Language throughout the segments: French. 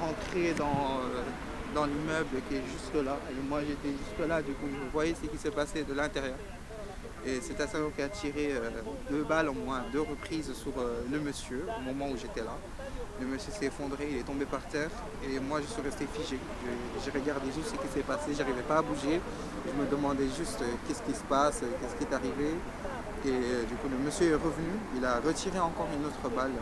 Rentré dans l'immeuble qui est juste là, et moi j'étais juste là, du coup vous voyez ce qui s'est passé de l'intérieur. Et c'est assaillant qui a tiré 2 balles, au moins 2 reprises sur le monsieur au moment où j'étais là. Le monsieur s'est effondré, il est tombé par terre et moi je suis resté figé. J'ai regardé juste ce qui s'est passé, j'arrivais pas à bouger. Je me demandais juste qu'est-ce qui se passe, qu'est-ce qui est arrivé. Et du coup le monsieur est revenu, il a retiré encore une autre balle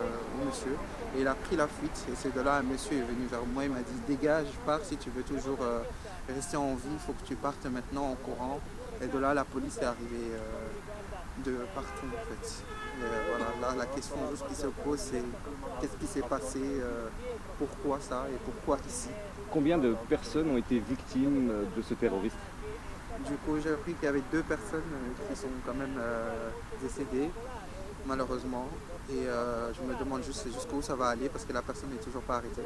au monsieur et il a pris la fuite. Et c'est de là un monsieur est venu vers moi, il m'a dit dégage, pars si tu veux toujours rester en vie, il faut que tu partes maintenant en courant. Et de là la police est arrivée de partout en fait. Voilà, là la question juste qui se pose c'est qu'est-ce qui s'est passé, pourquoi ça et pourquoi ici. Combien de personnes ont été victimes de ce terroriste? Du coup j'ai appris qu'il y avait 2 personnes qui sont quand même décédées malheureusement et je me demande juste jusqu'où ça va aller parce que la personne n'est toujours pas arrêtée.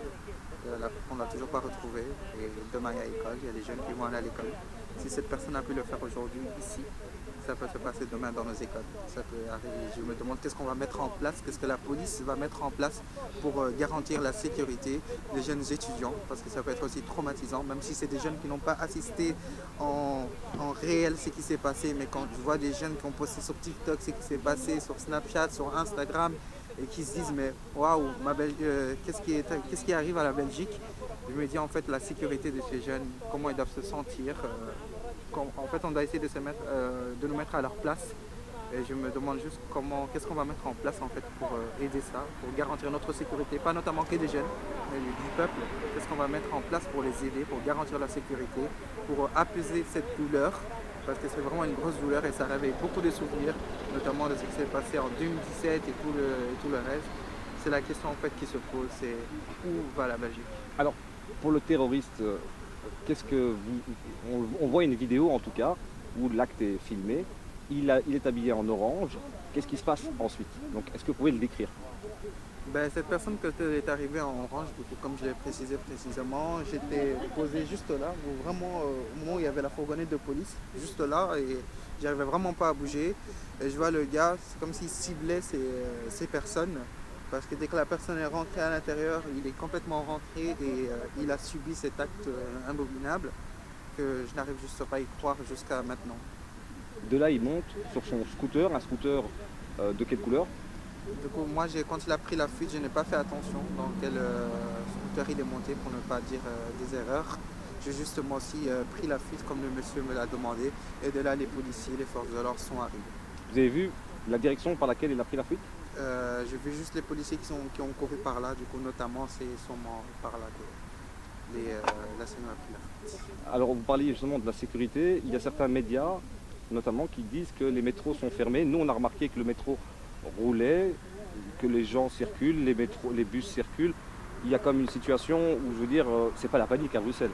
On ne l'a toujours pas retrouvée et demain il y a l'école, il y a les jeunes qui vont aller à l'école. Si cette personne a pu le faire aujourd'hui ici, ça peut se passer demain dans nos écoles. Ça peut arriver. Je me demande qu'est-ce qu'on va mettre en place, qu'est-ce que la police va mettre en place pour garantir la sécurité des jeunes étudiants, parce que ça peut être aussi traumatisant, même si c'est des jeunes qui n'ont pas assisté en réel ce qui s'est passé, mais quand je vois des jeunes qui ont posté sur TikTok ce qui s'est passé, sur Snapchat, sur Instagram, et qui se disent mais waouh, qu'est-ce qui arrive à la Belgique? Je me dis en fait la sécurité de ces jeunes, comment ils doivent se sentir. En fait on doit essayer de nous mettre à leur place. Et je me demande juste qu'est-ce qu'on va mettre en place en fait pour aider ça, pour garantir notre sécurité, pas notamment que des jeunes, mais du peuple. Qu'est-ce qu'on va mettre en place pour les aider, pour garantir la sécurité, pour apaiser cette douleur, parce que c'est vraiment une grosse douleur et ça réveille beaucoup de souvenirs, notamment de ce qui s'est passé en 2017 et tout le reste. C'est la question en fait qui se pose, c'est où va la Belgique? Alors, pour le terroriste, on voit une vidéo en tout cas où l'acte est filmé. Il est habillé en orange. Qu'est-ce qui se passe ensuite? Donc, est-ce que vous pouvez le décrire? Cette personne qui est arrivée en orange, du coup, comme je l'ai précisé précisément, j'étais posé juste là, vraiment au moment où il y avait la fourgonnette de police, juste là, et j'arrivais vraiment pas à bouger. Et je vois le gars, c'est comme s'il ciblait ces personnes, parce que dès que la personne est rentrée à l'intérieur, il est complètement rentré et il a subi cet acte abominable que je n'arrive juste pas à y croire jusqu'à maintenant. De là, il monte sur son scooter, un scooter de quelle couleur? Du coup, moi, quand il a pris la fuite, je n'ai pas fait attention dans quel scooter il est monté pour ne pas dire des erreurs. J'ai justement aussi pris la fuite comme le monsieur me l'a demandé. Et de là, les policiers, les forces de l'ordre sont arrivés. Vous avez vu la direction par laquelle il a pris la fuite? J'ai vu juste les policiers qui ont couru par là. Du coup, notamment, c'est sûrement par là que la scène a pris la fuite. Alors, vous parliez justement de la sécurité. Il y a certains médias notamment qui disent que les métros sont fermés. Nous, on a remarqué que le métro roulait, que les gens circulent, les bus circulent. Il y a comme une situation où, je veux dire, c'est pas la panique à Bruxelles.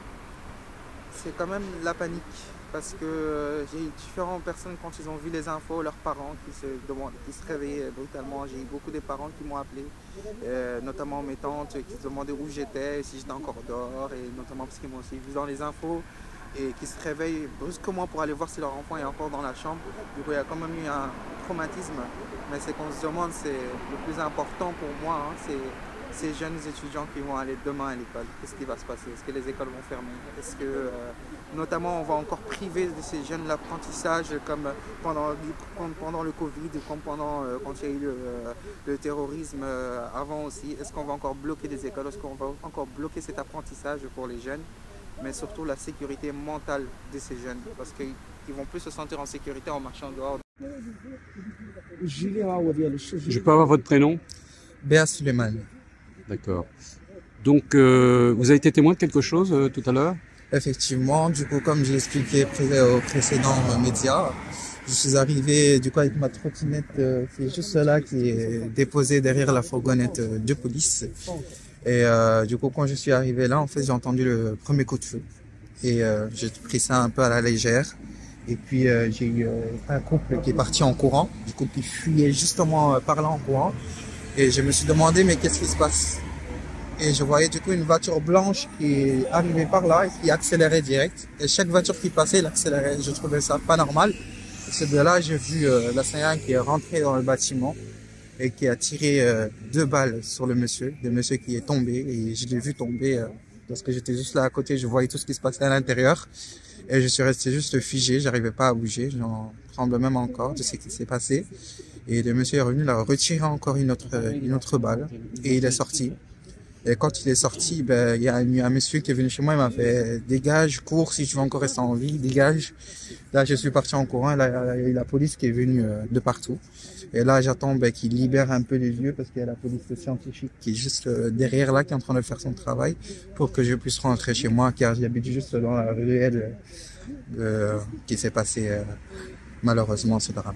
C'est quand même la panique, parce que j'ai eu différentes personnes quand ils ont vu les infos, leurs parents qui se réveillaient brutalement. J'ai eu beaucoup de parents qui m'ont appelé, notamment mes tantes qui se demandaient où j'étais, si j'étais encore dehors, et notamment parce qu'ils m'ont aussi vu dans les infos. Et qui se réveillent brusquement pour aller voir si leur enfant est encore dans la chambre. Du coup, il y a quand même eu un traumatisme. Mais c'est qu'on se demande, c'est le plus important pour moi, hein, c'est ces jeunes étudiants qui vont aller demain à l'école. Qu'est-ce qui va se passer? Est-ce que les écoles vont fermer? Est-ce que, notamment, on va encore priver de ces jeunes l'apprentissage comme pendant le Covid, comme quand il y a eu le terrorisme avant aussi? Est-ce qu'on va encore bloquer des écoles? Est-ce qu'on va encore bloquer cet apprentissage pour les jeunes? Mais surtout la sécurité mentale de ces jeunes, parce qu'ils vont plus se sentir en sécurité en marchant dehors. Je peux avoir votre prénom? Béa Suleiman. D'accord. Donc, vous avez été témoin de quelque chose tout à l'heure? Effectivement, du coup, comme j'ai expliqué au précédent média, je suis arrivé du coup avec ma trottinette qui est juste là, qui est déposée derrière la fourgonnette de police. Et du coup, quand je suis arrivé là, en fait, j'ai entendu le premier coup de feu. Et j'ai pris ça un peu à la légère. Et puis, j'ai eu un couple qui est parti en courant. Du coup, qui fuyait justement par là en courant. Et je me suis demandé, mais qu'est-ce qui se passe? Et je voyais du coup une voiture blanche qui arrivait par là et qui accélérait direct. Et chaque voiture qui passait, elle accélérait. Je trouvais ça pas normal. Et c'est de là, j'ai vu l'assaillant qui est rentré dans le bâtiment. et qui a tiré 2 balles sur le monsieur qui est tombé, et je l'ai vu tomber parce que j'étais juste là à côté, je voyais tout ce qui se passait à l'intérieur et je suis resté juste figé, j'arrivais pas à bouger, j'en tremble même encore de ce qui s'est passé. Et le monsieur est revenu, il a retiré encore une autre balle et il est sorti. Et quand il est sorti, ben, il y a un monsieur qui est venu chez moi, il m'a fait « Dégage, cours, si tu veux encore rester en vie, dégage ». Là, je suis parti en courant, là, il y a la police qui est venue de partout. Et là, j'attends ben, qu'il libère un peu les lieux parce qu'il y a la police scientifique qui est juste derrière là, qui est en train de faire son travail pour que je puisse rentrer chez moi, car j'habite juste dans la ruelle qui s'est passé malheureusement ce drame.